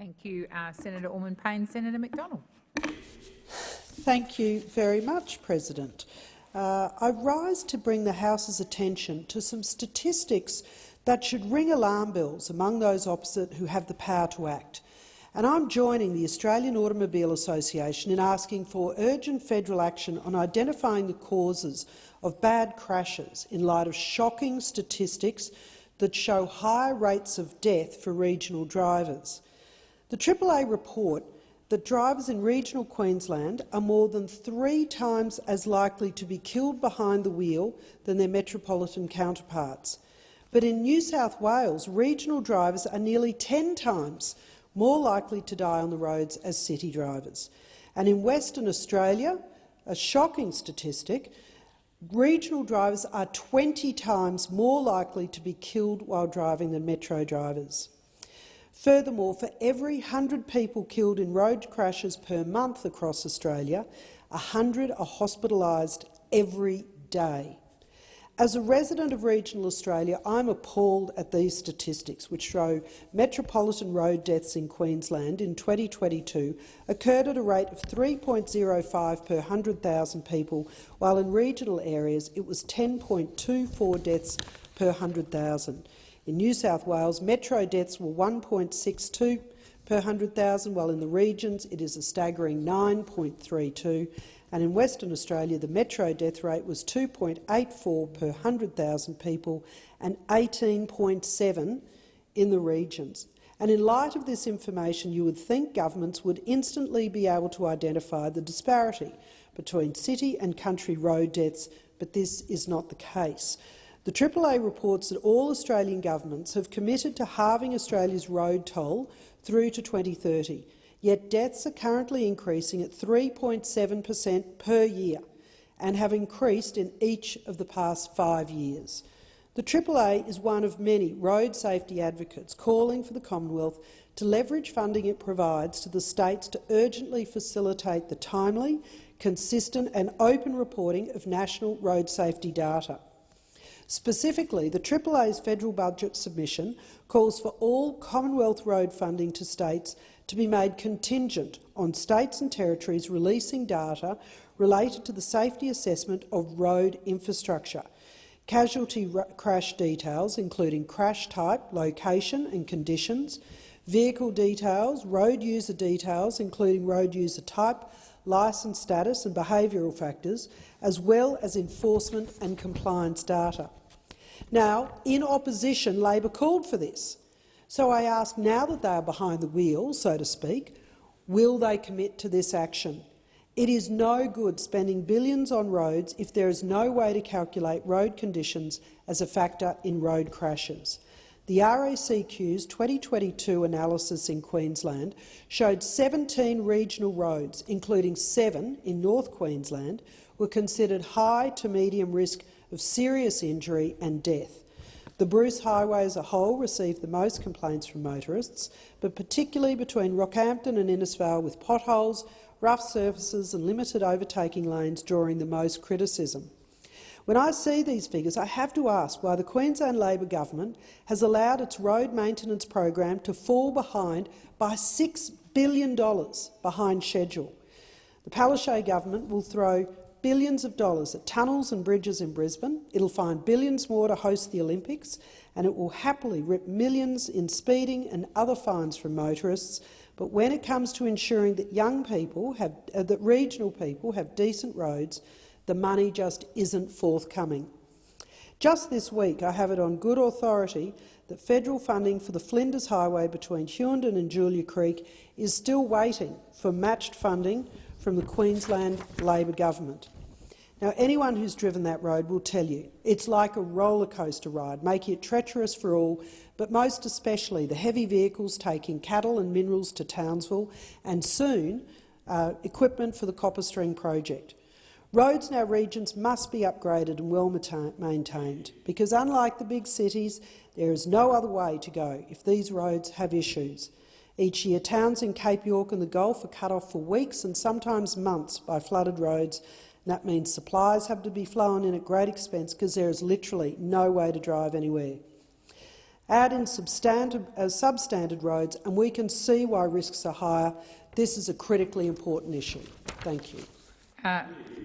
Thank you, Senator Orman-Payne. Senator McDonald. Thank you very much, President. I rise to bring the House's attention to some statistics that should ring alarm bells among those opposite who have the power to act. And I'm joining the Australian Automobile Association in asking for urgent federal action on identifying the causes of bad crashes in light of shocking statistics that show higher rates of death for regional drivers. The AAA report that drivers in regional Queensland are more than 3 times as likely to be killed behind the wheel than their metropolitan counterparts. But in New South Wales, regional drivers are nearly 10 times more likely to die on the roads as city drivers. And in Western Australia, a shocking statistic, regional drivers are 20 times more likely to be killed while driving than metro drivers. Furthermore, for every 100 people killed in road crashes per month across Australia, 100 are hospitalised every day. As a resident of regional Australia, I'm appalled at these statistics, which show metropolitan road deaths in Queensland in 2022 occurred at a rate of 3.05 per 100,000 people, while in regional areas it was 10.24 deaths per 100,000. In New South Wales, metro deaths were 1.62 per 100,000, while in the regions it is a staggering 9.32, and in Western Australia the metro death rate was 2.84 per 100,000 people and 18.7 in the regions. And in light of this information, you would think governments would instantly be able to identify the disparity between city and country road deaths, but this is not the case. The AAA reports that all Australian governments have committed to halving Australia's road toll through to 2030, yet deaths are currently increasing at 3.7% per year and have increased in each of the past 5 years. The AAA is one of many road safety advocates calling for the Commonwealth to leverage funding it provides to the states to urgently facilitate the timely, consistent and open reporting of national road safety data. Specifically, the AAA's federal budget submission calls for all Commonwealth road funding to states to be made contingent on states and territories releasing data related to the safety assessment of road infrastructure, casualty crash details including crash type, location and conditions, vehicle details, road user details including road user type, licence status and behavioural factors, as well as enforcement and compliance data. Now, in opposition, Labor called for this. So I ask, now that they are behind the wheel, so to speak, will they commit to this action? It is no good spending billions on roads if there is no way to calculate road conditions as a factor in road crashes. The RACQ's 2022 analysis in Queensland showed 17 regional roads, including 7 in North Queensland, were considered high to medium risk of serious injury and death. The Bruce Highway as a whole received the most complaints from motorists, but particularly between Rockhampton and Innisfail, with potholes, rough surfaces and limited overtaking lanes drawing the most criticism. When I see these figures, I have to ask why the Queensland Labor government has allowed its road maintenance program to fall behind by $6 billion behind schedule. The Palaszczuk government will throw billions of dollars at tunnels and bridges in Brisbane, it will find billions more to host the Olympics, and it will happily rip millions in speeding and other fines from motorists. But when it comes to ensuring that that regional people have decent roads, the money just isn't forthcoming. Just this week, I have it on good authority that federal funding for the Flinders Highway between Hughenden and Julia Creek is still waiting for matched funding from the Queensland Labor government. Now, anyone who's driven that road will tell you it's like a roller coaster ride, making it treacherous for all, but most especially the heavy vehicles taking cattle and minerals to Townsville, and soon equipment for the Copper String project. Roads in our regions must be upgraded and well maintained, because unlike the big cities, there is no other way to go if these roads have issues. Each year, towns in Cape York and the Gulf are cut off for weeks and sometimes months by flooded roads, and that means supplies have to be flown in at great expense because there is literally no way to drive anywhere. add in substandard roads, and we can see why risks are higher. This is a critically important issue. Thank you.